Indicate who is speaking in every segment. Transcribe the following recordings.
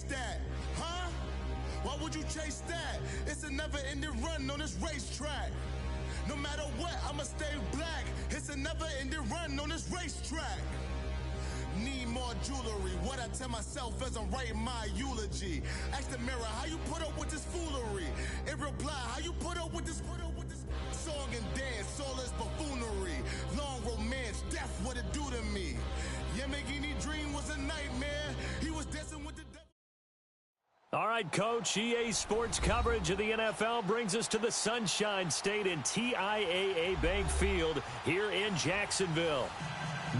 Speaker 1: chase that? Huh? Why would you chase that? It's a never-ending run on this racetrack. No matter what, I'ma stay black. It's a never-ending run on this racetrack. Need more jewelry. What I tell myself as I'm writing my eulogy. Ask the mirror, how you put up with this foolery? It reply, how you put up with this song and dance, all this buffoonery. Long romance, death, what it do to me? Yamagini dream was a nightmare. He was dancing with the devil.
Speaker 2: All right, Coach, EA Sports coverage of the NFL brings us to the Sunshine State in TIAA Bank Field here in Jacksonville.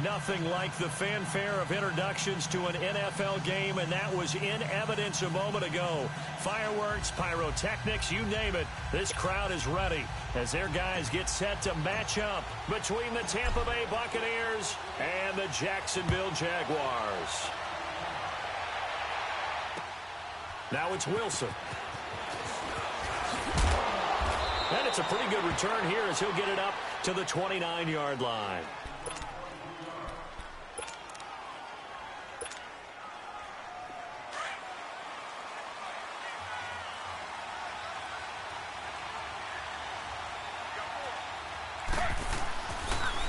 Speaker 2: Nothing like the fanfare of introductions to an NFL game, and that was in evidence a moment ago. Fireworks, pyrotechnics, you name it. This crowd is ready as their guys get set to match up between the Tampa Bay Buccaneers and the Jacksonville Jaguars. Now it's Wilson. And it's a pretty good return here as he'll get it up to the 29-yard line.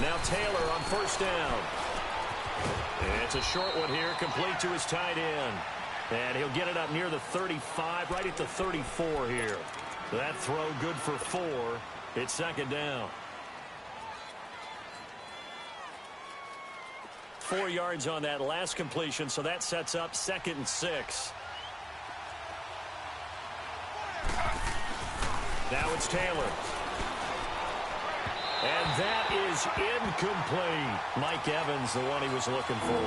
Speaker 2: Now Taylor on first down. It's a short one here, complete to his tight end. And he'll get it up near the 35, right at the 34 here. That throw good for 4. It's second down. 4 yards on that last completion, so that sets up 2nd and 6. Now it's Taylor. And that is incomplete. Mike Evans, the one he was looking for.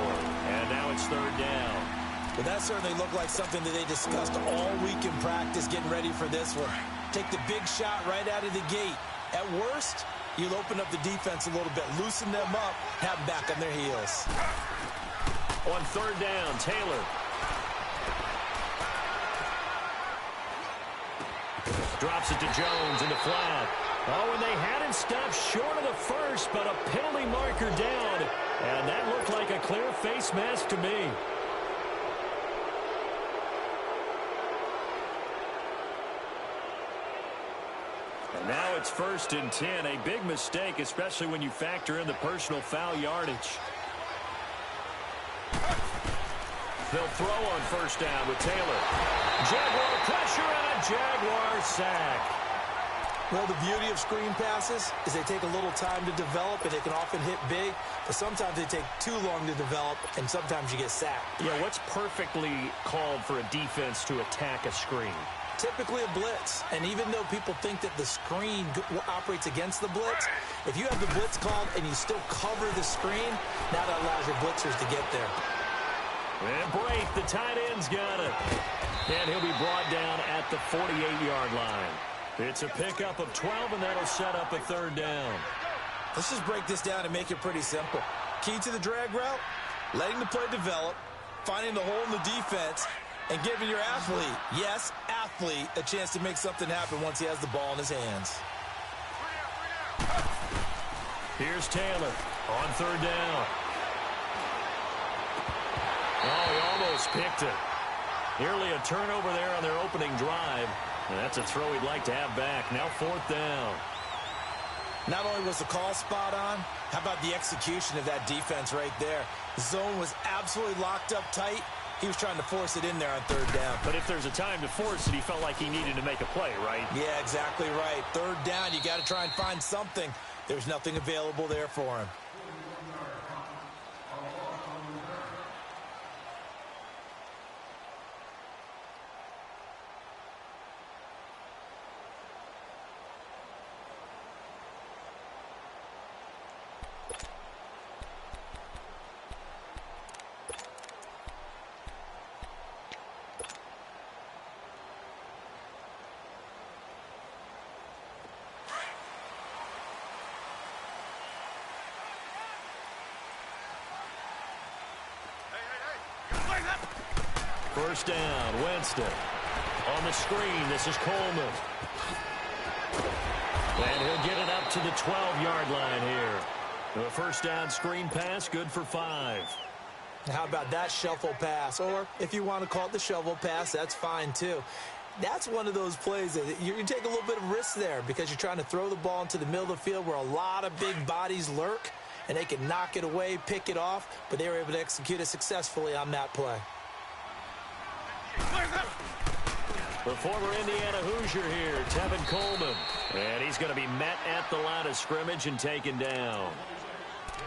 Speaker 2: And now it's third down.
Speaker 3: Well, that certainly looked like something that they discussed all week in practice, getting ready for this one. Take the big shot right out of the gate. At worst, you'll open up the defense a little bit, loosen them up, have them back on their heels.
Speaker 2: On third down, Taylor. Drops it to Jones in the flat. Oh, and they had him stopped short of the first, but a penalty marker down. And that looked like a clear face mask to me. And now it's 1st and 10. A big mistake, especially when you factor in the personal foul yardage. They'll throw on first down with Taylor. Jaguar pressure and a Jaguar sack.
Speaker 3: Well, the beauty of screen passes is they take a little time to develop, and they can often hit big, but sometimes they take too long to develop, and sometimes you get sacked.
Speaker 2: Yeah, what's perfectly called for a defense to attack a screen?
Speaker 3: Typically a blitz, and even though people think that the screen operates against the blitz, if you have the blitz called and you still cover the screen, now that allows your blitzers to get there.
Speaker 2: And Brate, the tight end's got it. And he'll be brought down at the 48-yard line. It's a pickup of 12, and that'll set up a third down.
Speaker 3: Let's just break this down and make it pretty simple. Key to the drag route, letting the play develop, finding the hole in the defense, and giving your athlete, yes, athlete, a chance to make something happen once he has the ball in his hands.
Speaker 2: Here's Taylor on third down. Oh, he almost picked it. Nearly a turnover there on their opening drive. And that's a throw he'd like to have back. Now 4th down.
Speaker 3: Not only was the call spot on, how about the execution of that defense right there? The zone was absolutely locked up tight. He was trying to force it in there on third down.
Speaker 2: But if there's a time to force it, he felt like he needed to make a play, right?
Speaker 3: Yeah, exactly right. Third down, you got to try and find something. There's nothing available there for him.
Speaker 2: First down, Winston. On the screen, this is Coleman. And he'll get it up to the 12-yard line here. The first down screen pass, good for 5.
Speaker 3: How about that shuffle pass? Or if you want to call it the shovel pass, that's fine too. That's one of those plays that you take a little bit of risk there because you're trying to throw the ball into the middle of the field where a lot of big bodies lurk, and they can knock it away, pick it off, but they were able to execute it successfully on that play.
Speaker 2: The former Indiana Hoosier here, Tevin Coleman. And he's going to be met at the line of scrimmage and taken down.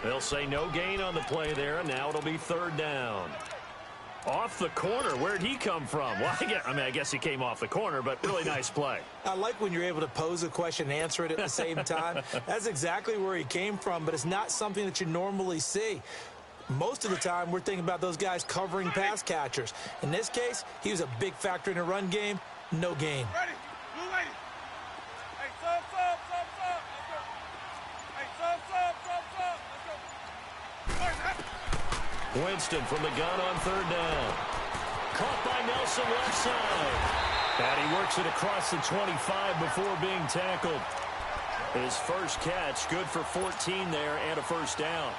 Speaker 2: They'll say no gain on the play there, and now it'll be third down. Off the corner. Where'd he come from? Well, I guess he came off the corner, but really nice play.
Speaker 3: I like when you're able to pose a question and answer it at the same time. That's exactly where he came from, but it's not something that you normally see. Most of the time, we're thinking about those guys covering pass catchers. In this case, he was a big factor in the run game. No gain.
Speaker 4: Ready. Blue lady. Hey, sub. Let's go. Hey, sub.
Speaker 2: Winston from the gun on third down. Caught by Nelson left side. And he works it across the 25 before being tackled. His first catch, good for 14 there and a first down.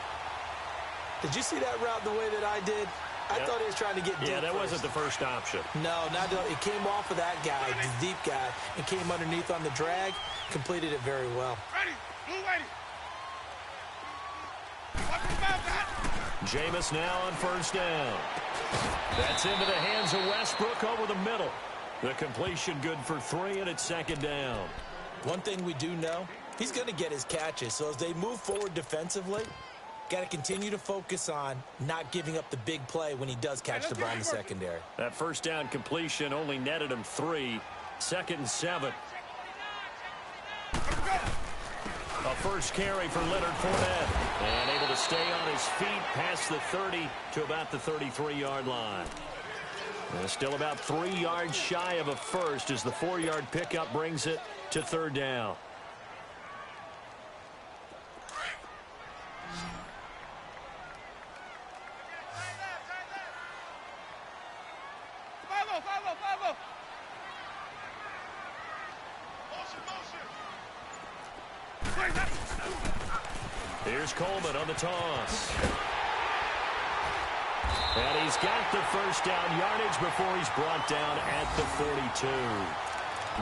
Speaker 3: Did you see that route the way that I did? I thought he was trying to get deep.
Speaker 2: Yeah, that wasn't the first option.
Speaker 3: No, it came off of that guy, the deep guy, and came underneath on the drag, completed it very well.
Speaker 4: Ready, blue lady. Watch about that.
Speaker 2: Jameis now on first down. That's into the hands of Westbrook over the middle. The completion good for 3, and it's second down.
Speaker 3: One thing we do know, he's going to get his catches, so as they move forward defensively, got to continue to focus on not giving up the big play when he does catch the ball in the secondary.
Speaker 2: That first down completion only netted him 3. 2nd and 7. A first carry for Leonard Fournette. And able to stay on his feet past the 30 to about the 33-yard line. And still about 3 yards shy of a first as the 4-yard pickup brings it to third down.
Speaker 4: Follow.
Speaker 2: Here's Coleman on the toss. And he's got the first down yardage before he's brought down at the 42.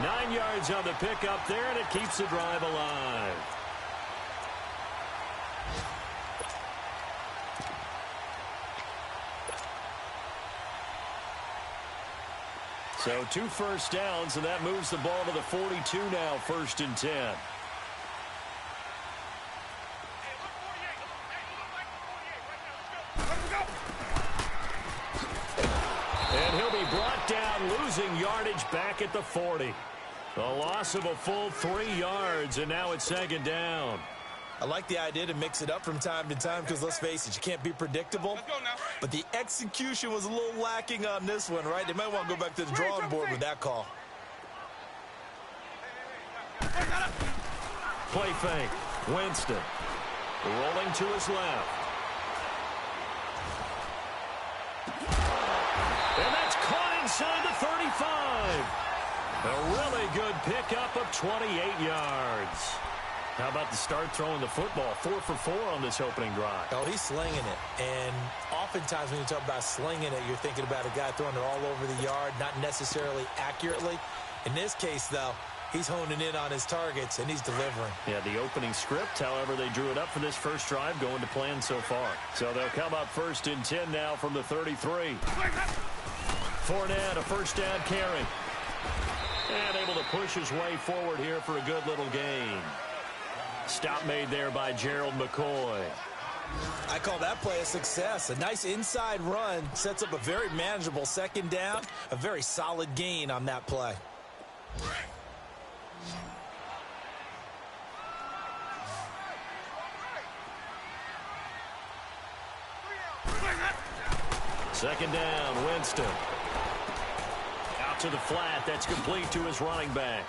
Speaker 2: 9 yards on the pickup there, and it keeps the drive alive. So 2 first downs, and that moves the ball to the 42 now, 1st and 10. And he'll be brought down, losing yardage back at the 40. A loss of a full 3 yards, and now it's second down.
Speaker 3: I like the idea to mix it up from time to time because, let's face it, you can't be predictable.
Speaker 4: Let's go now.
Speaker 3: But the execution was a little lacking on this one, right? They might want to go back to the drawing board with that call.
Speaker 2: Play fake. Winston rolling to his left. And that's caught inside the 35. A really good pickup of 28 yards. How about the start throwing the football? 4 for 4 on this opening drive.
Speaker 3: Oh, he's slinging it. And oftentimes when you talk about slinging it, you're thinking about a guy throwing it all over the yard, not necessarily accurately. In this case, though, he's honing in on his targets, and he's delivering. Yeah, the opening script, however, they drew it up for this first drive, going to plan so far. So they'll come up 1st and 10 now from the 33. Fournette, a first down carry. And able to push his way forward here for a good little gain. Stop made there by Gerald McCoy. I call that play a success. A nice inside run sets up a very manageable second down. A very solid gain on that play. Second down, Winston. Out to the flat. That's complete to his running back.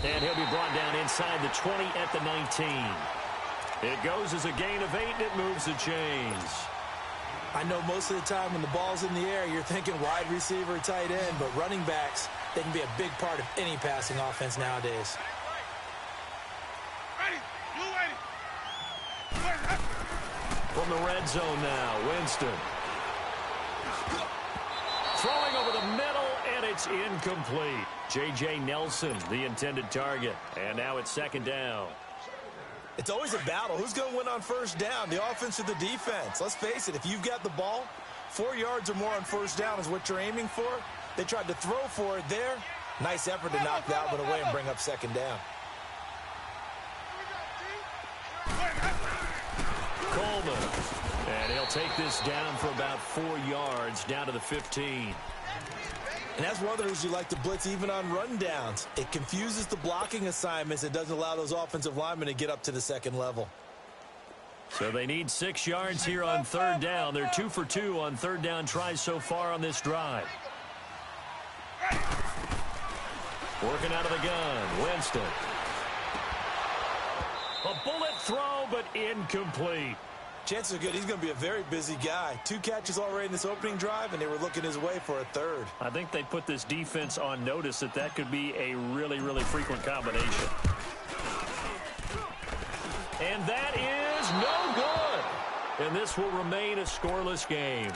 Speaker 3: And he'll be brought down inside the 20 at the 19. It goes as a gain of 8, and it moves the chains. I know most of the time when the ball's in the air, you're thinking wide receiver, tight end, but running backs, they can be a big part of any passing offense nowadays. From the red zone now, Winston.
Speaker 2: Throwing over the middle, and it's incomplete. J.J. Nelson, the intended target. And now it's second down.
Speaker 3: It's always a battle. Who's going to win on first down, the offense or the defense? Let's face it, if you've got the ball, 4 yards or more on first down is what you're aiming for. They tried to throw for it there. Nice effort to knock that one away and bring up second down.
Speaker 2: Coleman. And he'll take this down for about 4 yards, down to the 15.
Speaker 3: And that's one of the reasons you like to blitz even on rundowns. It confuses the blocking assignments. It doesn't allow those offensive linemen to get up to the second level.
Speaker 2: So they need 6 yards here on third down. They're 2 for 2 on third down tries so far on this drive. Working out of the gun, Winston. A bullet throw, but incomplete.
Speaker 3: Chances are good he's going to be a very busy guy. 2 catches already in this opening drive, and they were looking his way for a third.
Speaker 2: I think they put this defense on notice that could be a really, really frequent combination. And that is no good. And this will remain a scoreless game.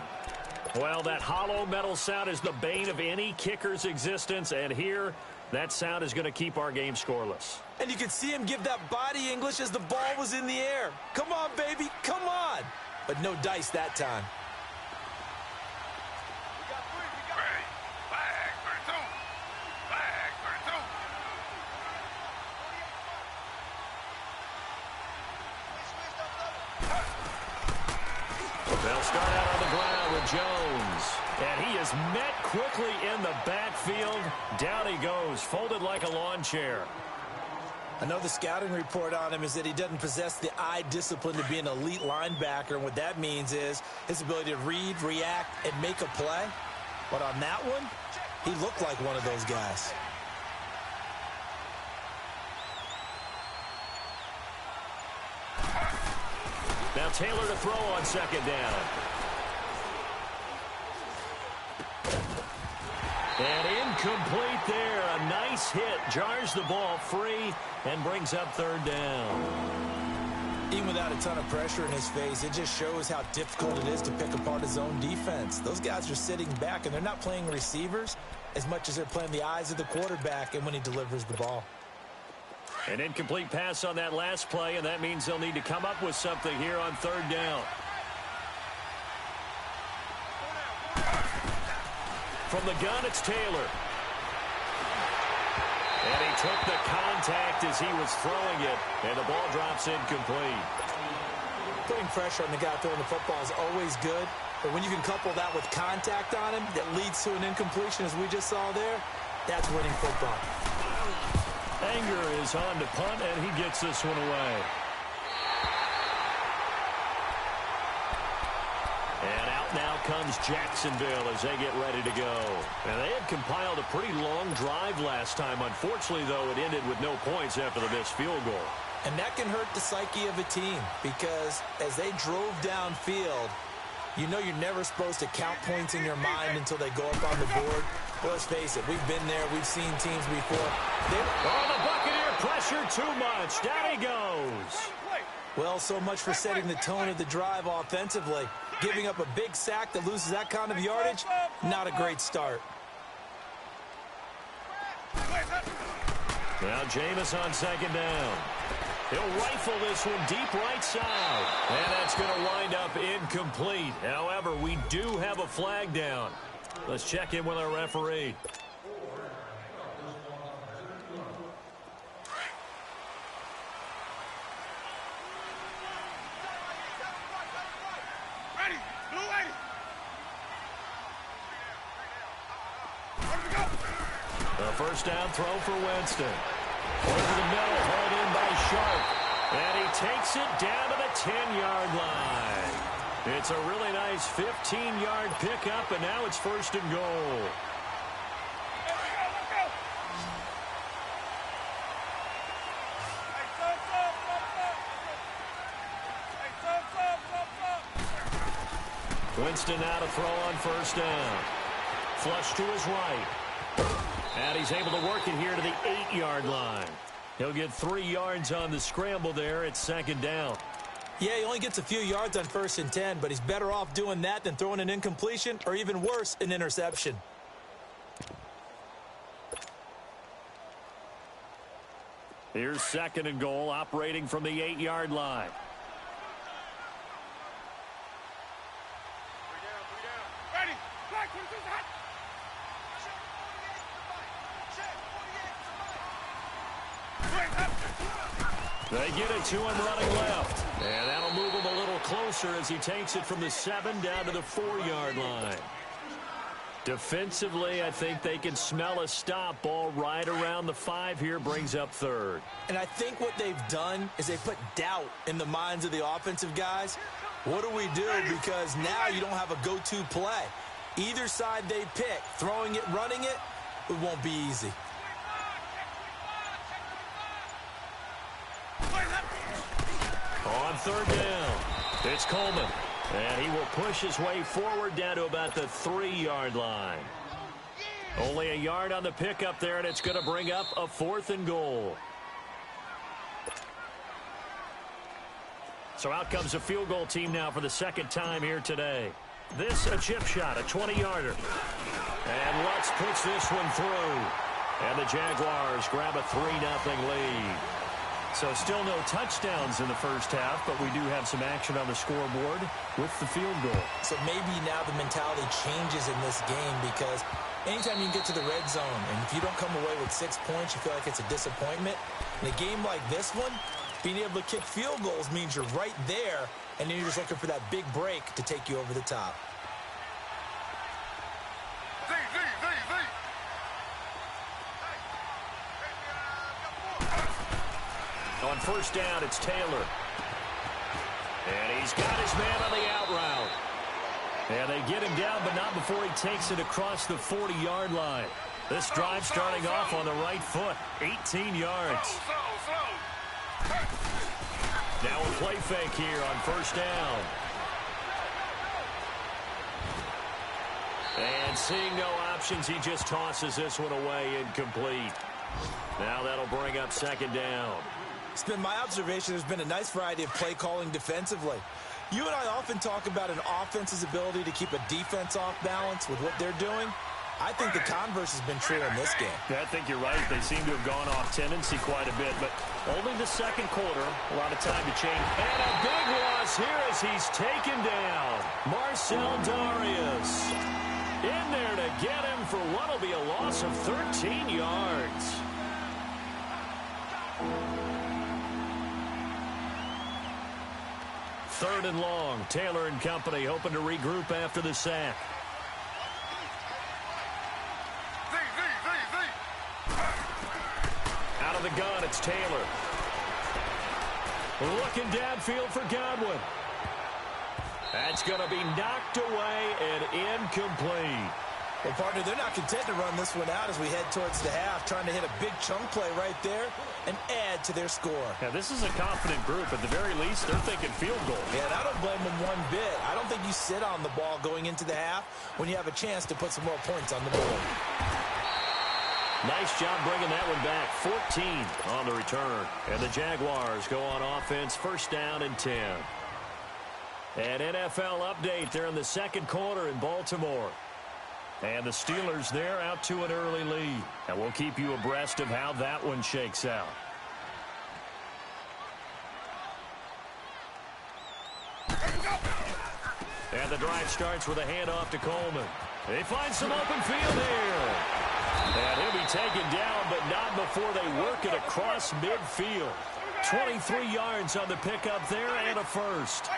Speaker 2: Well, that hollow metal sound is the bane of any kicker's existence, and here, that sound is going to keep our game scoreless.
Speaker 3: And you could see him give that body English as the ball was in the air. Come on, baby, come on. But no dice that time.
Speaker 2: They'll start out on the ground with Jones. And he is met quickly in the backfield. Down he goes, folded like a lawn chair.
Speaker 3: I know the scouting report on him is that he doesn't possess the eye discipline to be an elite linebacker. And what that means is his ability to read, react, and make a play. But on that one, he looked like one of those guys.
Speaker 2: Now Taylor to throw on second down. And incomplete there. A nice hit. Jars the ball free and brings up third down.
Speaker 3: Even without a ton of pressure in his face, it just shows how difficult it is to pick apart his own defense. Those guys are sitting back, and they're not playing receivers as much as they're playing the eyes of the quarterback and when he delivers the ball.
Speaker 2: An incomplete pass on that last play, and that means they'll need to come up with something here on third down. From the gun, it's Taylor. And he took the contact as he was throwing it, and the ball drops incomplete.
Speaker 3: Putting pressure on the guy throwing the football is always good, but when you can couple that with contact on him that leads to an incompletion, as we just saw there, that's winning football.
Speaker 2: Anger is on to punt, and he gets this one away. And out now comes Jacksonville as they get ready to go. And they had compiled a pretty long drive last time. Unfortunately, though, it ended with no points after the missed field goal.
Speaker 3: And that can hurt the psyche of a team because as they drove downfield, you know you're never supposed to count points in your mind until they go up on the board. Well, let's face it, we've been there. We've seen teams before.
Speaker 2: Oh, the Buccaneer pressure too much. Down he goes.
Speaker 3: Well, so much for setting the tone of the drive offensively. Giving up a big sack that loses that kind of yardage, not a great start.
Speaker 2: Now Jameis on second down. He'll rifle this one deep right side. And that's going to wind up incomplete. However, we do have a flag down. Let's check in with our referee.
Speaker 4: Ready, blue lady.
Speaker 2: A first down throw for Winston. Over the middle, hauled in by Sharp. And he takes it down to the 10-yard line. It's a really nice 15-yard pickup, and now it's first and goal. Winston now to throw on first down. Flush to his right. And he's able to work it here to the 8-yard line. He'll get 3 yards on the scramble there at second down.
Speaker 3: Yeah, he only gets a few yards on 1st and 10, but he's better off doing that than throwing an incompletion or even worse, an interception.
Speaker 2: Here's 2nd and goal, operating from the 8-yard line.
Speaker 4: Ready. Black 22's hot.
Speaker 2: They get it to him running left. And that'll move him a little closer as he takes it from the 7 down to the 4-yard line. Defensively, I think they can smell a stop. Ball right around the 5 here, brings up 3rd.
Speaker 3: And I think what they've done is they put doubt in the minds of the offensive guys. What do we do? Because now you don't have a go-to play. Either side they pick, throwing it, running it, it won't be easy.
Speaker 2: On 3rd down, it's Coleman. And he will push his way forward down to about the 3-yard line. Only a yard on the pickup there, and it's going to bring up a 4th and goal. So out comes a field goal team now for the 2nd time here today. This a chip shot, a 20-yarder. And Lutz puts this one through. And the Jaguars grab a 3-0 lead. So still no touchdowns in the first half, but we do have some action on the scoreboard with the field goal. So
Speaker 3: maybe now the mentality changes in this game because anytime you can get to the red zone, and if you don't come away with 6 points, you feel like it's a disappointment. In a game like this one, being able to kick field goals means you're right there, and then you're just looking for that big break to take you over the top.
Speaker 2: On 1st down, it's Taylor. And he's got his man on the out route. And they get him down, but not before he takes it across the 40-yard line. This drive starting off on the right foot, 18 yards. Now a play fake here on 1st down. And seeing no options, he just tosses this one away incomplete. Now that'll bring up 2nd down.
Speaker 3: It's been my observation there's been a nice variety of play calling defensively. You and I often talk about an offense's ability to keep a defense off balance with what they're doing. I think the converse has been true in this game.
Speaker 2: Yeah, I think you're right. They seem to have gone off tendency quite a bit, but only the 2nd quarter. A lot of time to change. And a big loss here as he's taken down. Marcel Darius in there to get him for what will be a loss of 13 yards. Third and long. Taylor and company hoping to regroup after the sack. Out of the gun, it's Taylor. Looking downfield for Godwin. That's going to be knocked away and incomplete.
Speaker 3: Well, partner, they're not content to run this one out as we head towards the half, trying to hit a big chunk play right there and add to their score.
Speaker 2: Yeah, this is a confident group. At the very least, they're thinking field goal.
Speaker 3: Yeah, and I don't blame them one bit. I don't think you sit on the ball going into the half when you have a chance to put some more points on the board.
Speaker 2: Nice job bringing that one back. 14 on the return. And the Jaguars go on offense, 1st down and 10. An NFL update. They're in the 2nd quarter in Baltimore. And the Steelers, they're out to an early lead. And we'll keep you abreast of how that one shakes out. And the drive starts with a handoff to Coleman. They find some open field here. And he'll be taken down, but not before they work it across midfield. 23 yards on the pickup there and a first.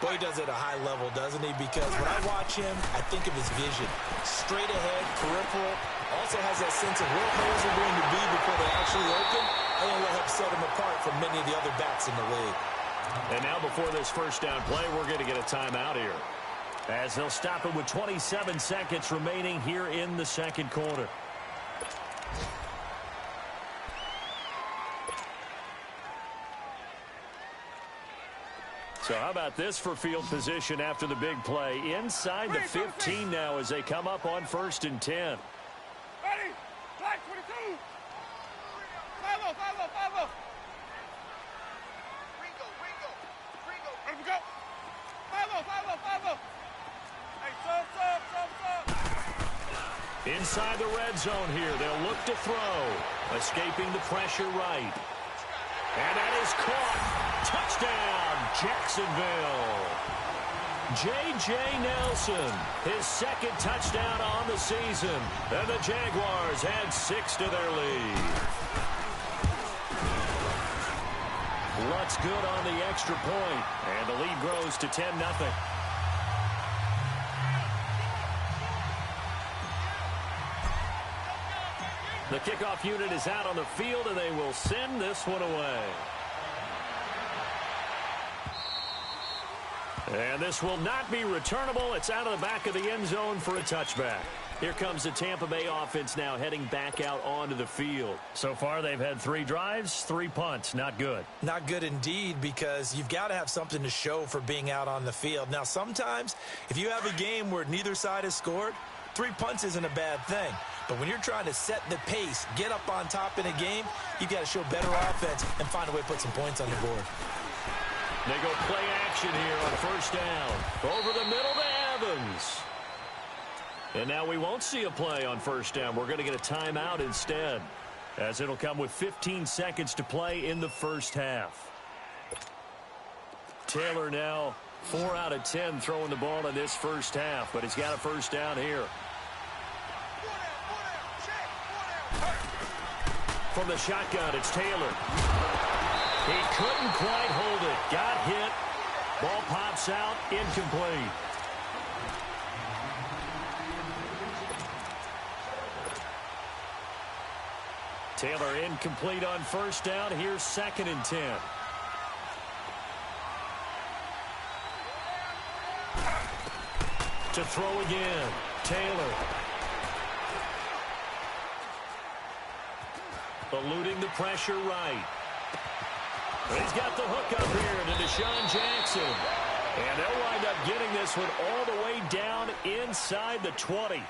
Speaker 3: Boy, he does it at a high level, doesn't he? Because when I watch him, I think of his vision. Straight ahead, peripheral. Also has that sense of where holes are going to be before they actually open. I think that helps set him apart from many of the other backs in the league.
Speaker 2: And now before this 1st down play, we're going to get a timeout here, as they'll stop it with 27 seconds remaining here in the 2nd quarter. So how about this for field position after the big play? Inside the 15 now as they come up on 1st and 10.
Speaker 4: Ready? Black 22. Follow. Let him go. Follow. Hey, sub.
Speaker 2: Inside the red zone here, they'll look to throw. Escaping the pressure right. And that is caught. Touchdown, Jacksonville. J.J. Nelson, his second touchdown on the season. And the Jaguars add 6 to their lead. Lutz good on the extra point. And the lead grows to 10-0. The kickoff unit is out on the field, and they will send this one away. And this will not be returnable. It's out of the back of the end zone for a touchback. Here comes the Tampa Bay offense now heading back out onto the field. So far, they've had 3 drives, 3 punts. Not good.
Speaker 3: Not good indeed, because you've got to have something to show for being out on the field. Now, sometimes, if you have a game where neither side has scored, 3 punts isn't a bad thing. But when you're trying to set the pace, get up on top in a game, you've got to show better offense and find a way to put some points on the board.
Speaker 2: They go play action here on first down. Over the middle to Evans. And now we won't see a play on first down. We're going to get a timeout instead, as it'll come with 15 seconds to play in the first half. Taylor now 4 out of 10 throwing the ball in this first half, but he's got a first down here. From the shotgun, it's Taylor. He couldn't quite hold it. Got hit. Ball pops out. Incomplete. Taylor incomplete on first down. Here's 2nd and 10. To throw again. Taylor. Eluding the pressure right. He's got the hook up here to Deshaun Jackson. And they'll wind up getting this one all the way down inside the 20.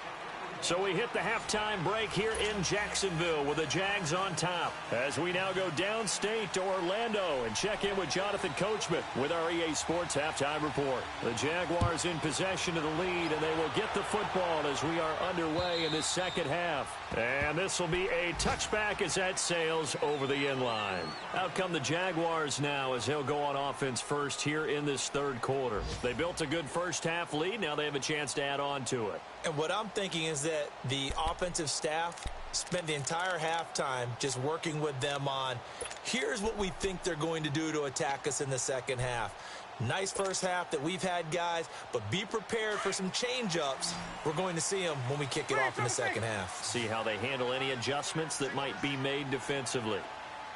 Speaker 2: So we hit the halftime break here in Jacksonville with the Jags on top, as we now go downstate to Orlando and check in with Jonathan Coachman with our EA Sports Halftime Report. The Jaguars in possession of the lead, and they will get the football as we are underway in this second half. And this will be a touchback as that sails over the end line. Out come the Jaguars now as they'll go on offense first here in this third quarter. They built a good first half lead. Now they have a chance to add on to it.
Speaker 3: And what I'm thinking is that the offensive staff spent the entire halftime just working with them on, here's what we think they're going to do to attack us in the second half. Nice first half that we've had, guys, but be prepared for some change-ups. We're going to see them when we kick it off in the second half.
Speaker 2: See how they handle any adjustments that might be made defensively.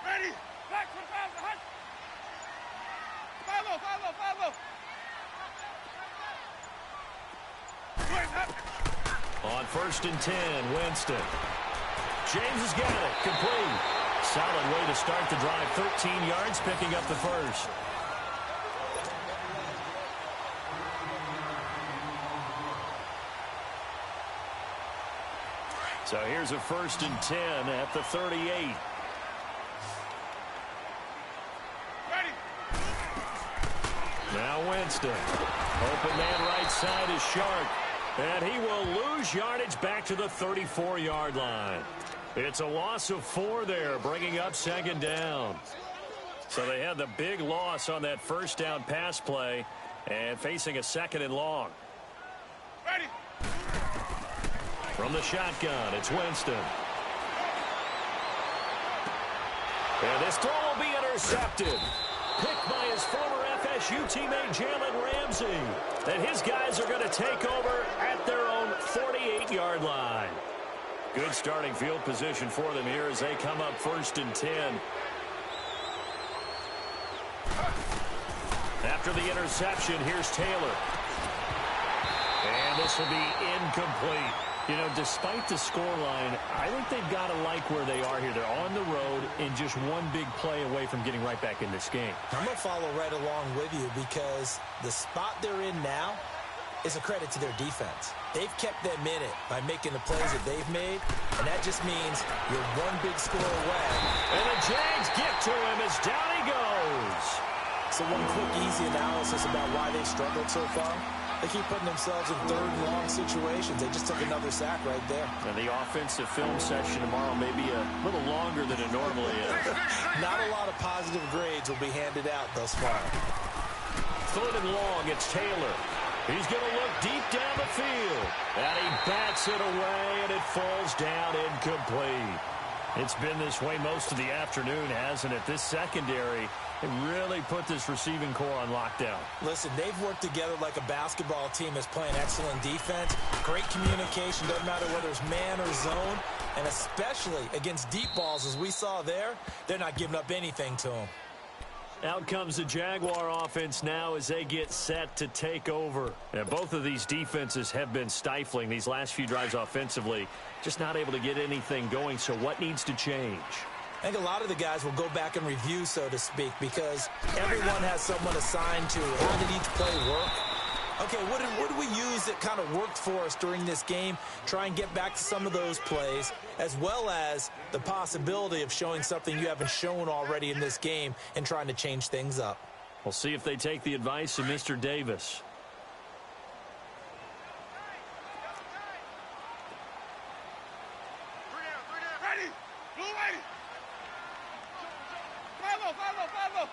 Speaker 4: Ready? Back for the hunt. Follow.
Speaker 2: On 1st and 10, Winston. James has got it. Complete. Solid way to start the drive. 13 yards, picking up the first. So here's a 1st and 10 at the 38.
Speaker 4: Ready.
Speaker 2: Now Winston. Open man right side is Shark. And he will lose yardage back to the 34-yard line. It's a loss of 4 there, bringing up 2nd down. So they had the big loss on that first down pass play and facing a 2nd and long.
Speaker 4: Ready.
Speaker 2: From the shotgun, it's Winston. And this throw will be intercepted. Picked by his former FSU teammate Jalen Ramsey. And his guys are going to take over at their own 48-yard line. Good starting field position for them here as they come up 1st and 10. After the interception, here's Taylor. And this will be incomplete. You know, despite the scoreline, I think they've got to like where they are here. They're on the road and just one big play away from getting right back in this game.
Speaker 3: I'm going to follow right along with you because the spot they're in now is a credit to their defense. They've kept them in it by making the plays that they've made, and that just means you're one big score away.
Speaker 2: And the Jags get to him as down he goes.
Speaker 3: So one quick, easy analysis about why they've struggled so far. They keep putting themselves in third and long situations. They just took another sack right there.
Speaker 2: And the offensive film session tomorrow may be a little longer than it normally is.
Speaker 3: Not a lot of positive grades will be handed out thus far.
Speaker 2: Third and long, it's Taylor. He's going to look deep down the field. And he bats it away, and it falls down incomplete. It's been this way most of the afternoon, hasn't it? This secondary, it really put this receiving core on lockdown.
Speaker 3: Listen, they've worked together like a basketball team that's playing excellent defense. Great communication, doesn't matter whether it's man or zone. And especially against deep balls, as we saw there, they're not giving up anything to them.
Speaker 2: Out comes the Jaguar offense now as they get set to take over. And both of these defenses have been stifling these last few drives offensively. Just not able to get anything going, so what needs to change?
Speaker 3: I think a lot of the guys will go back and review, so to speak, because everyone has someone assigned to how did each play work. Okay, what did we use that kind of worked for us during this game? Try and get back to some of those plays, as well as the possibility of showing something you haven't shown already in this game and trying to change things up.
Speaker 2: We'll see if they take the advice of Mr. Davis.
Speaker 4: Ready. Blue way. Follow.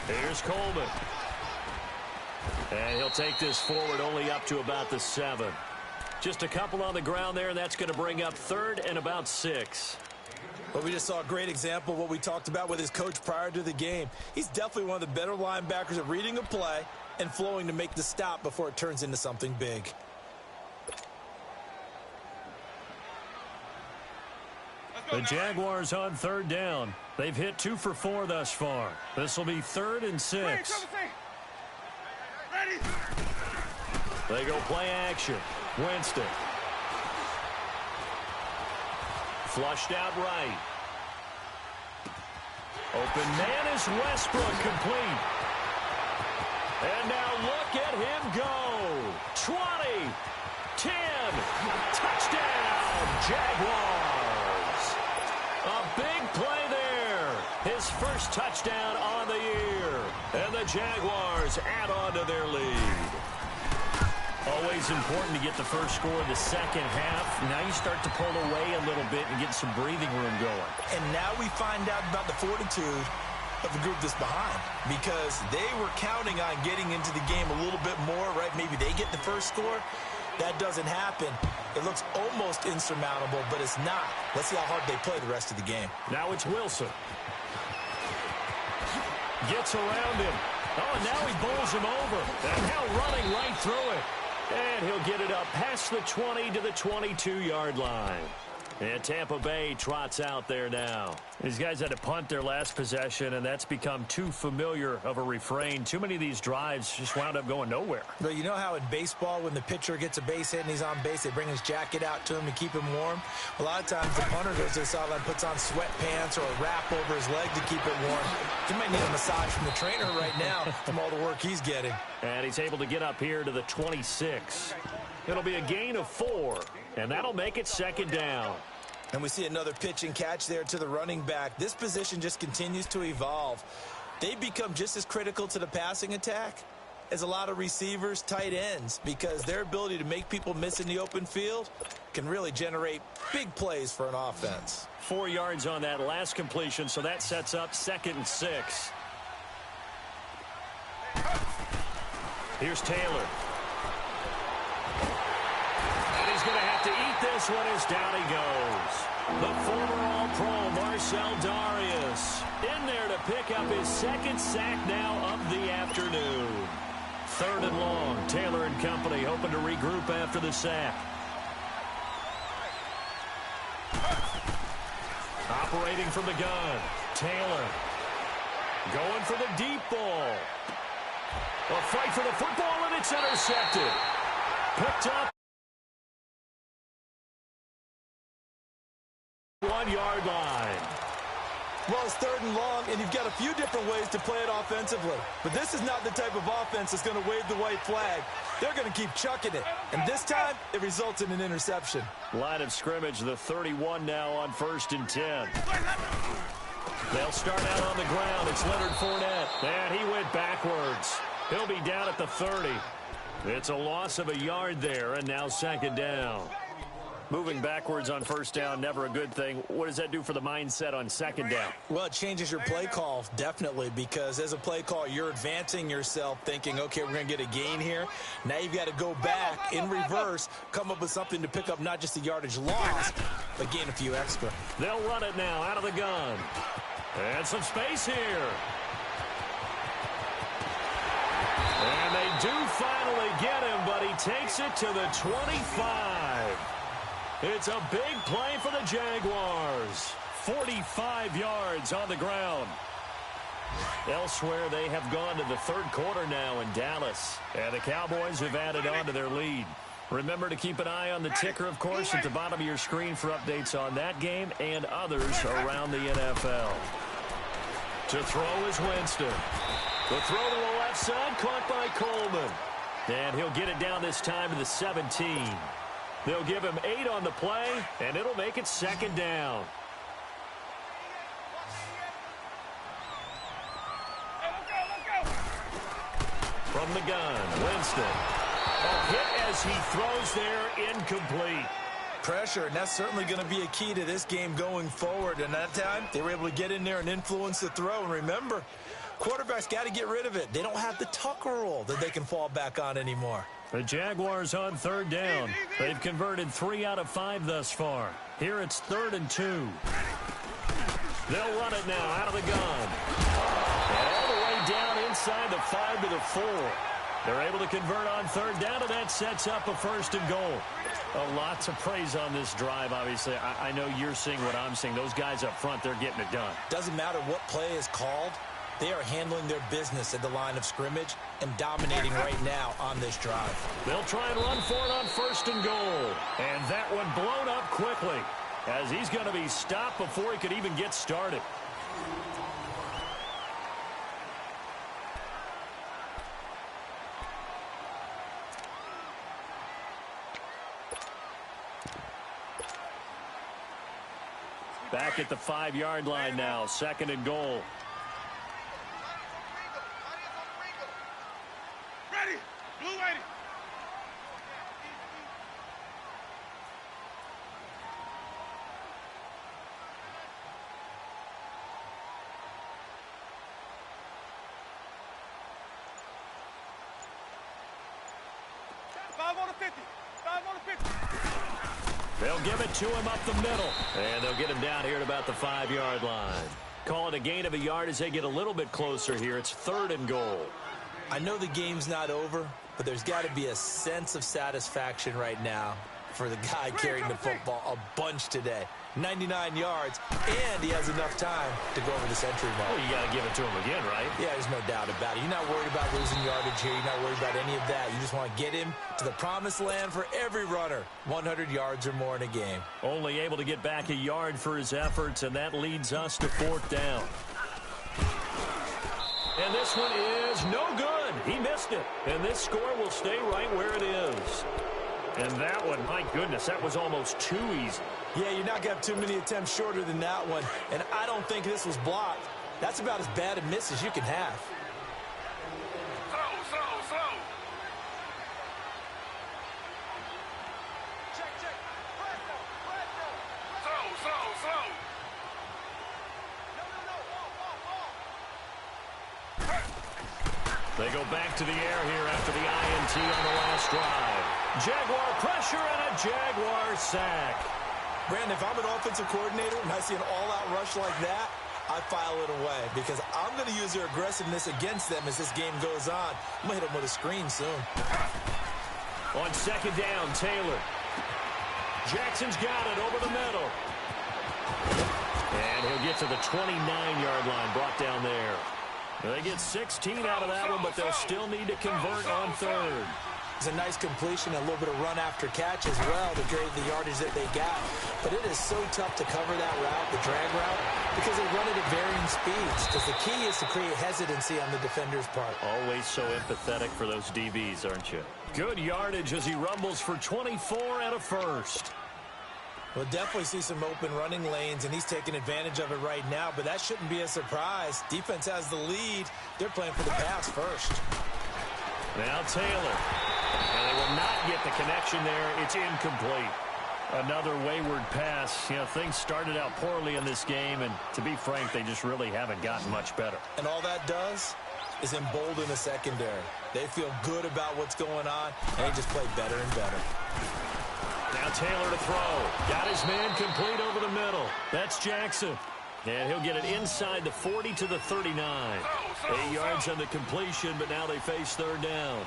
Speaker 2: Here's Coleman. And he'll take this forward only up to about the 7. Just a couple on the ground there, and that's going to bring up third and about 6.
Speaker 3: Well, we just saw a great example of what we talked about with his coach prior to the game. He's definitely one of the better linebackers at reading a play and flowing to make the stop before it turns into something big.
Speaker 2: The Jaguars on third down. They've hit 2 for 4 thus far. This will be 3rd and 6.
Speaker 4: Ready.
Speaker 2: They go play action. Winston. Flushed out right. Open man is Westbrook, complete. And now look at him go. 20, 10, touchdown, Jaguars. A big play there. His first touchdown on the year. And the Jaguars add on to their lead. Always important to get the first score of the second half. Now you start to pull away a little bit and get some breathing room going.
Speaker 3: And now we find out about the fortitude of the group that's behind, because they were counting on getting into the game a little bit more, right? Maybe they get the first score. That doesn't happen. It looks almost insurmountable, but it's not. Let's see how hard they play the rest of the game.
Speaker 2: Now it's Wilson. Gets around him. Oh, and now he bowls him over. And now running right through it. And he'll get it up past the 20 to the 22-yard line. And Tampa Bay trots out there now. These guys had to punt their last possession, and that's become too familiar of a refrain. Too many of these drives just wound up going nowhere.
Speaker 3: But you know how in baseball, when the pitcher gets a base hit and he's on base, they bring his jacket out to him to keep him warm? A lot of times the punter goes to the sideline, puts on sweatpants or a wrap over his leg to keep it warm. He might need a massage from the trainer right now from all the work he's getting.
Speaker 2: And he's able to get up here to the 26. It'll be a gain of 4, and that'll make it second down.
Speaker 3: And we see another pitch and catch there to the running back. This position just continues to evolve. They've become just as critical to the passing attack as a lot of receivers, tight ends, because their ability to make people miss in the open field can really generate big plays for an offense.
Speaker 2: 4 yards on that last completion, so that sets up 2nd and 6. Here's Taylor. And he's going to have to eat this one as down he goes. The former All-Pro Marcel Darius in there to pick up his 2nd sack now of the afternoon. 3rd and long. Taylor and company hoping to regroup after the sack. Operating from the gun. Taylor going for the deep ball. A fight for the football, and it's intercepted. Picked up. 1-yard line.
Speaker 3: Well, it's 3rd and long, and you've got a few different ways to play it offensively. But this is not the type of offense that's going to wave the white flag. They're going to keep chucking it. And this time, it results in an interception.
Speaker 2: Line of scrimmage, the 31 now on 1st and 10. They'll start out on the ground. It's Leonard Fournette. And he went backwards. He'll be down at the 30. It's a loss of a yard there, and now second down. Moving backwards on first down, never a good thing. What does that do for the mindset on second down?
Speaker 3: Well, it changes your play call, definitely, because as a play call, you're advancing yourself thinking, okay, we're going to get a gain here. Now you've got to go back in reverse, come up with something to pick up not just the yardage lost, but gain a few extra.
Speaker 2: They'll run it now out of the gun. And some space here. And they do finally get him, but he takes it to the 25. It's a big play for the Jaguars. 45 yards on the ground. Elsewhere, they have gone to the third quarter now in Dallas. And the Cowboys have added on to their lead. Remember to keep an eye on the ticker, of course, at the bottom of your screen for updates on that game and others around the NFL. To throw is Winston. The throw to the left side, caught by Coleman. And he'll get it down this time to the 17. They'll give him 8 on the play, and it'll make it second down. From the gun, Winston. A hit as he throws there, incomplete.
Speaker 3: Pressure, and that's certainly going to be a key to this game going forward. And that time, they were able to get in there and influence the throw. And remember, quarterbacks got to get rid of it. They don't have the Tucker rule that they can fall back on anymore.
Speaker 2: The Jaguars on third down. They've converted 3 out of 5 thus far. Here it's 3rd and 2. They'll run it now out of the gun. And all the way down inside the 5 to the 4. They're able to convert on third down, and that sets up a 1st and goal. A lot to praise on this drive, obviously. I know you're seeing what I'm seeing. Those guys up front, they're getting it done.
Speaker 3: Doesn't matter what play is called. They are handling their business at the line of scrimmage and dominating right now on this drive.
Speaker 2: They'll try and run for it on 1st and goal. And that one blown up quickly as he's going to be stopped before he could even get started. Back at the 5-yard line now, 2nd and goal.
Speaker 4: Ready. Blue ready. Five on the 50. 5 on the 50.
Speaker 2: They'll give it to him up the middle. And they'll get him down here at about the 5-yard line. Call it a gain of a yard as they get a little bit closer here. It's 3rd and goal.
Speaker 3: I know the game's not over, but there's got to be a sense of satisfaction right now for the guy carrying the football a bunch today. 99 yards, and he has enough time to go over the century mark.
Speaker 2: Well, you got to give it to him again, right?
Speaker 3: Yeah, there's no doubt about it. You're not worried about losing yardage here. You're not worried about any of that. You just want to get him to the promised land for every runner. 100 yards or more in a game.
Speaker 2: Only able to get back a yard for his efforts, and that leads us to 4th down. And this one is no good. He missed it. And this score will stay right where it is. And that one, my goodness, that was almost too easy.
Speaker 3: Yeah, you're not going to have too many attempts shorter than that one. And I don't think this was blocked. That's about as bad a miss as you can have.
Speaker 4: Slow. Check. Slow.
Speaker 2: They go back to the air here after the INT on the last drive. Jaguar pressure and a Jaguar sack.
Speaker 3: Brandon, if I'm an offensive coordinator and I see an all-out rush like that, I file it away because I'm going to use their aggressiveness against them as this game goes on. I'm going to hit them with a screen soon.
Speaker 2: On 2nd down, Taylor. Jackson's got it over the middle. And he'll get to the 29-yard line, brought down there. They get 16 out of that one, but they'll still need to convert on 3rd.
Speaker 3: It's a nice completion, a little bit of run after catch as well to create the yardage that they got. But it is so tough to cover that route, the drag route, because they run it at varying speeds. Because the key is to create hesitancy on the defender's part.
Speaker 2: Always so empathetic for those DBs, aren't you? Good yardage as he rumbles for 24 and a 1st.
Speaker 3: We'll definitely see some open running lanes, and he's taking advantage of it right now, but that shouldn't be a surprise. Defense has the lead. They're playing for the pass first.
Speaker 2: Now Taylor. And they will not get the connection there. It's incomplete. Another wayward pass. You know, things started out poorly in this game, and to be frank, they just really haven't gotten much better.
Speaker 3: And all that does is embolden the secondary. They feel good about what's going on, and they just play better and better.
Speaker 2: Now Taylor to throw. Got his man complete over the middle. That's Jackson. And he'll get it inside the 40 to the 39. 8 yards on the completion, but now they face third down.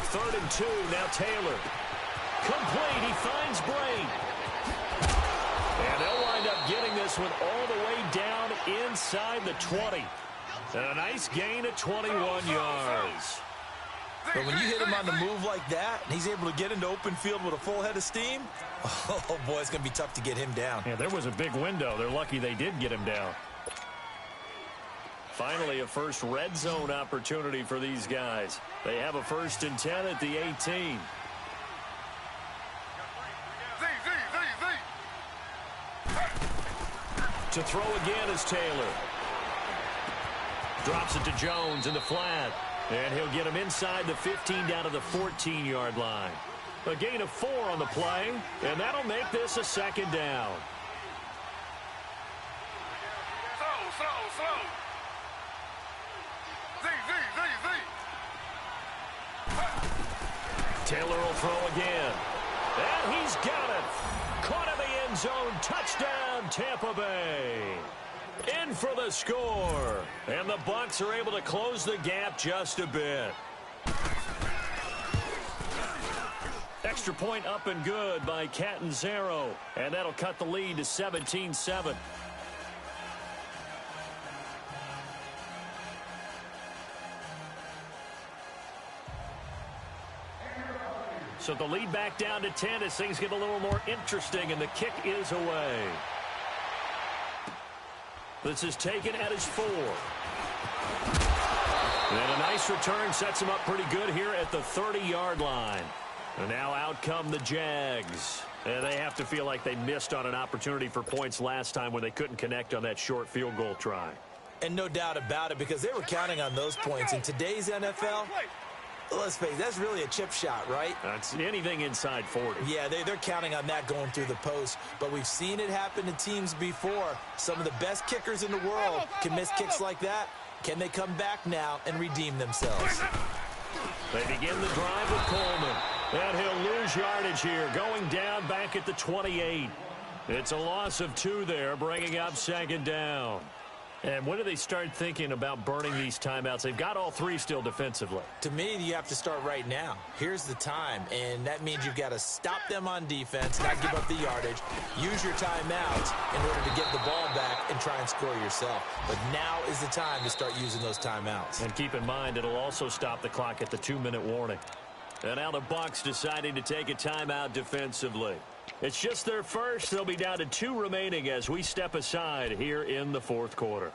Speaker 2: 3rd and 2. Now Taylor. Complete. He finds Brain. And they'll wind up getting this one all the way down inside the 20. And a nice gain of 21 yards.
Speaker 3: But when you hit him on the move like that, and he's able to get into open field with a full head of steam, oh boy, it's going to be tough to get him down.
Speaker 2: Yeah, there was a big window. They're lucky they did get him down. Finally, a first red zone opportunity for these guys. They have a 1st and 10 at the 18. To throw again is Taylor. Drops it to Jones in the flat. And he'll get him inside the 15 down to the 14-yard line. A gain of 4 on the play, and that'll make this a 2nd down.
Speaker 4: Slow.
Speaker 2: Taylor will throw again. And he's got it. Caught in the end zone. Touchdown, Tampa Bay. In for the score. And the Bucs are able to close the gap just a bit. Extra point up and good by Catanzaro. And that'll cut the lead to 17-7. So the lead back down to 10 as things get a little more interesting, and the kick is away. This is taken at his 4. And a nice return sets him up pretty good here at the 30-yard line. And now out come the Jags. And they have to feel like they missed on an opportunity for points last time when they couldn't connect on that short field goal try.
Speaker 3: And no doubt about it, because they were counting on those points. In today's NFL, let's face it, that's really a chip shot, right?
Speaker 2: That's anything inside 40.
Speaker 3: Yeah, they're counting on that going through the post. But we've seen it happen to teams before. Some of the best kickers in the world can miss kicks like that. Can they come back now and redeem themselves?
Speaker 2: They begin the drive with Coleman. And he'll lose yardage here, going down back at the 28. It's a loss of 2 there, bringing up 2nd down. And when do they start thinking about burning these timeouts? They've got all 3 still defensively.
Speaker 3: To me, you have to start right now. Here's the time, and that means you've got to stop them on defense, not give up the yardage, use your timeouts in order to get the ball back and try and score yourself. But now is the time to start using those timeouts.
Speaker 2: And keep in mind, it'll also stop the clock at the 2-minute warning. And now the Bucs deciding to take a timeout defensively. It's just their first. They'll be down to 2 remaining as we step aside here in the 4th quarter.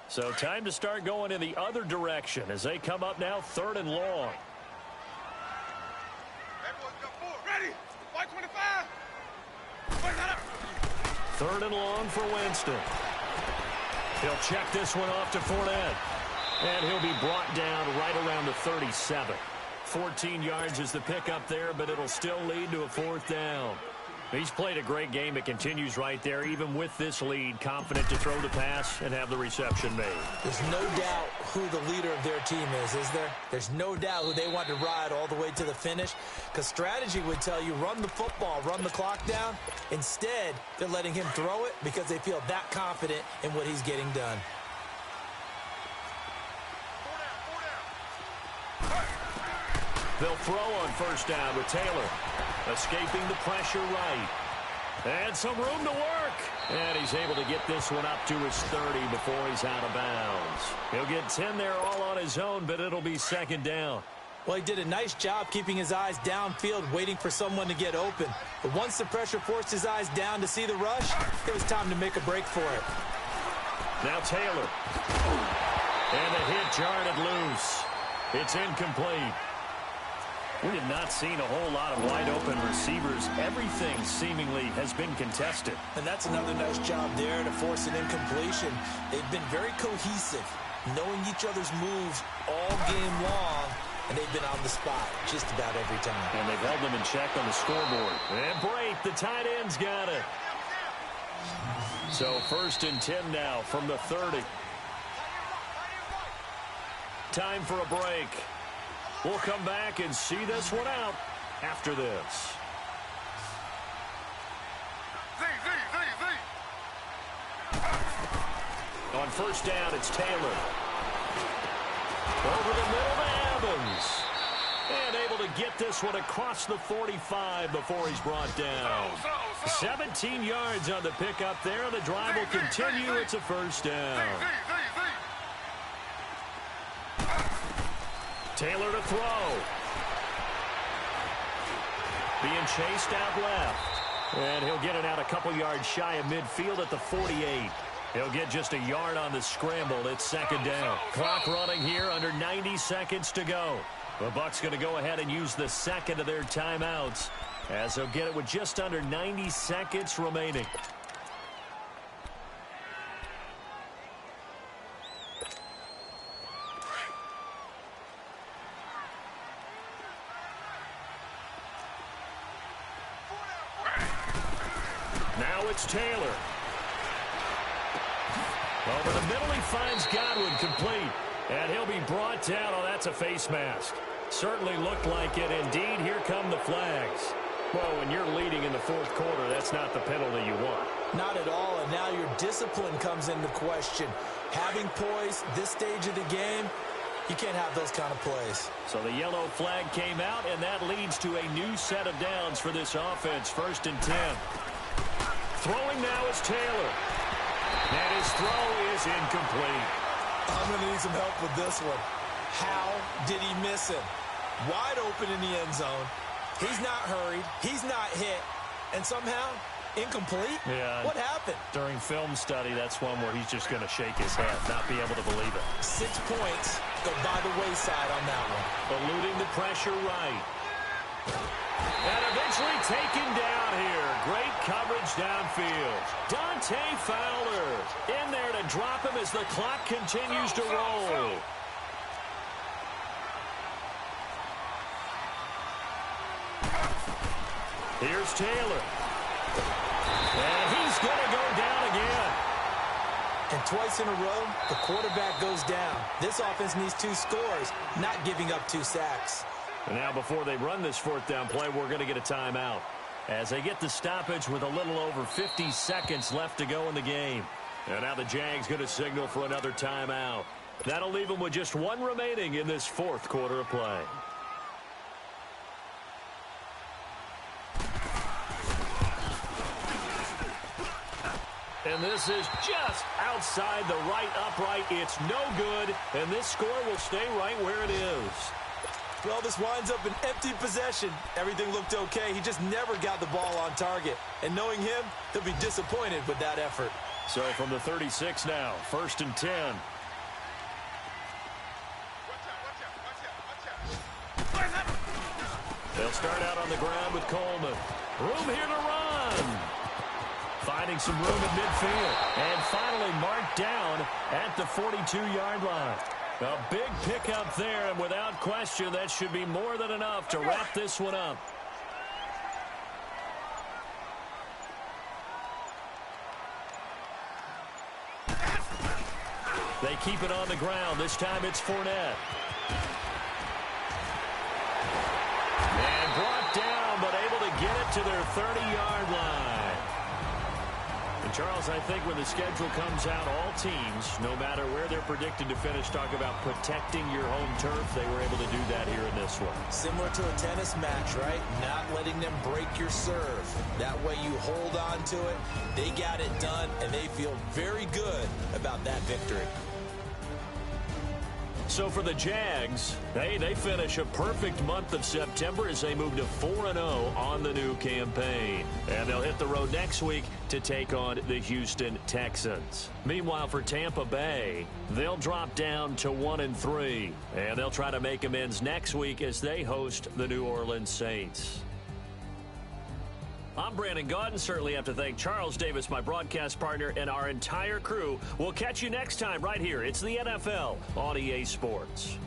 Speaker 2: So time to start going in the other direction as they come up now 3rd and long.
Speaker 4: Ready? White 25.
Speaker 2: 3rd and long for Winston. He'll check this one off to Fournette. And he'll be brought down right around the 37. 14 yards is the pickup there, but it'll still lead to a 4th down. He's played a great game. It continues right there, even with this lead, confident to throw the pass and have the reception made.
Speaker 3: There's no doubt who the leader of their team is there? There's no doubt who they want to ride all the way to the finish, because strategy would tell you run the football, run the clock down. Instead, they're letting him throw it because they feel that confident in what he's getting done.
Speaker 2: They'll throw on 1st down with Taylor. Escaping the pressure right. And some room to work. And he's able to get this one up to his 30 before he's out of bounds. He'll get 10 there all on his own, but it'll be 2nd down.
Speaker 3: Well, he did a nice job keeping his eyes downfield, waiting for someone to get open. But once the pressure forced his eyes down to see the rush, it was time to make a break for it.
Speaker 2: Now Taylor. And the hit jarred it loose. It's incomplete. We have not seen a whole lot of wide-open receivers. Everything seemingly has been contested.
Speaker 3: And that's another nice job there to force an incompletion. They've been very cohesive, knowing each other's moves all game long, and they've been on the spot just about every time.
Speaker 2: And they've held them in check on the scoreboard. And Brate, the tight end's got it. So 1st and 10 now from the 30. Time for a break. We'll come back and see this one out after this. On 1st down, it's Taylor. Over the middle to Evans. And able to get this one across the 45 before he's brought down. 17 yards on the pickup there. The drive will continue. It's a 1st down. Taylor to throw. Being chased out left. And he'll get it out a couple yards shy of midfield at the 48. He'll get just a yard on the scramble. It's 2nd down. Clock running here, under 90 seconds to go. The Bucs going to go ahead and use the 2nd of their timeouts, as they'll get it with just under 90 seconds remaining. Now it's Taylor. Over the middle, he finds Godwin complete. And he'll be brought down. Oh, that's a face mask. Certainly looked like it. Indeed, here come the flags. Well, when you're leading in the 4th quarter, that's not the penalty you want.
Speaker 3: Not at all, and now your discipline comes into question. Having poise this stage of the game, you can't have those kind of plays.
Speaker 2: So the yellow flag came out, and that leads to a new set of downs for this offense. 1st and 10. Throwing now is Taylor. And his throw is incomplete.
Speaker 3: I'm going to need some help with this one. How did he miss him? Wide open in the end zone. He's not hurried. He's not hit. And somehow, incomplete?
Speaker 2: Yeah.
Speaker 3: What happened?
Speaker 2: During film study, that's one where he's just going to shake his head, not be able to believe it.
Speaker 3: 6 points go by the wayside on that one.
Speaker 2: Eluding the pressure right. And eventually taken down here. Great coverage downfield. Dante Fowler in there to drop him as the clock continues to roll. Here's Taylor. And he's going to go down again.
Speaker 3: And twice in a row, the quarterback goes down. This offense needs 2 scores, not giving up 2 sacks.
Speaker 2: And now before they run this 4th down play, we're going to get a timeout, as they get the stoppage with a little over 50 seconds left to go in the game. And now the Jags going to signal for another timeout. That'll leave them with just 1 remaining in this 4th quarter of play. And this is just outside the right upright. It's no good, and this score will stay right where it is.
Speaker 3: Well, this winds up an empty possession. Everything looked okay. He just never got the ball on target. And knowing him, he'll be disappointed with that effort.
Speaker 2: So from the 36 now, 1st and 10. They'll start out on the ground with Coleman. Room here to run. Finding some room in midfield. And finally marked down at the 42-yard line. A big pickup there, and without question, that should be more than enough to wrap this one up. They keep it on the ground. This time it's Fournette. And brought down, but able to get it to their 30-yard line. And Charles, I think when the schedule comes out, all teams, no matter where they're predicted to finish, talk about protecting your home turf. They were able to do that here in this one.
Speaker 3: Similar to a tennis match, right? Not letting them break your serve. That way you hold on to it. They got it done, and they feel very good about that victory.
Speaker 2: So for the Jags, hey, they finish a perfect month of September as they move to 4-0 on the new campaign. And they'll hit the road next week to take on the Houston Texans. Meanwhile, for Tampa Bay, they'll drop down to 1-3. And they'll try to make amends next week as they host the New Orleans Saints. I'm Brandon Gaudin. Certainly have to thank Charles Davis, my broadcast partner, and our entire crew. We'll catch you next time right here. It's the NFL on EA Sports.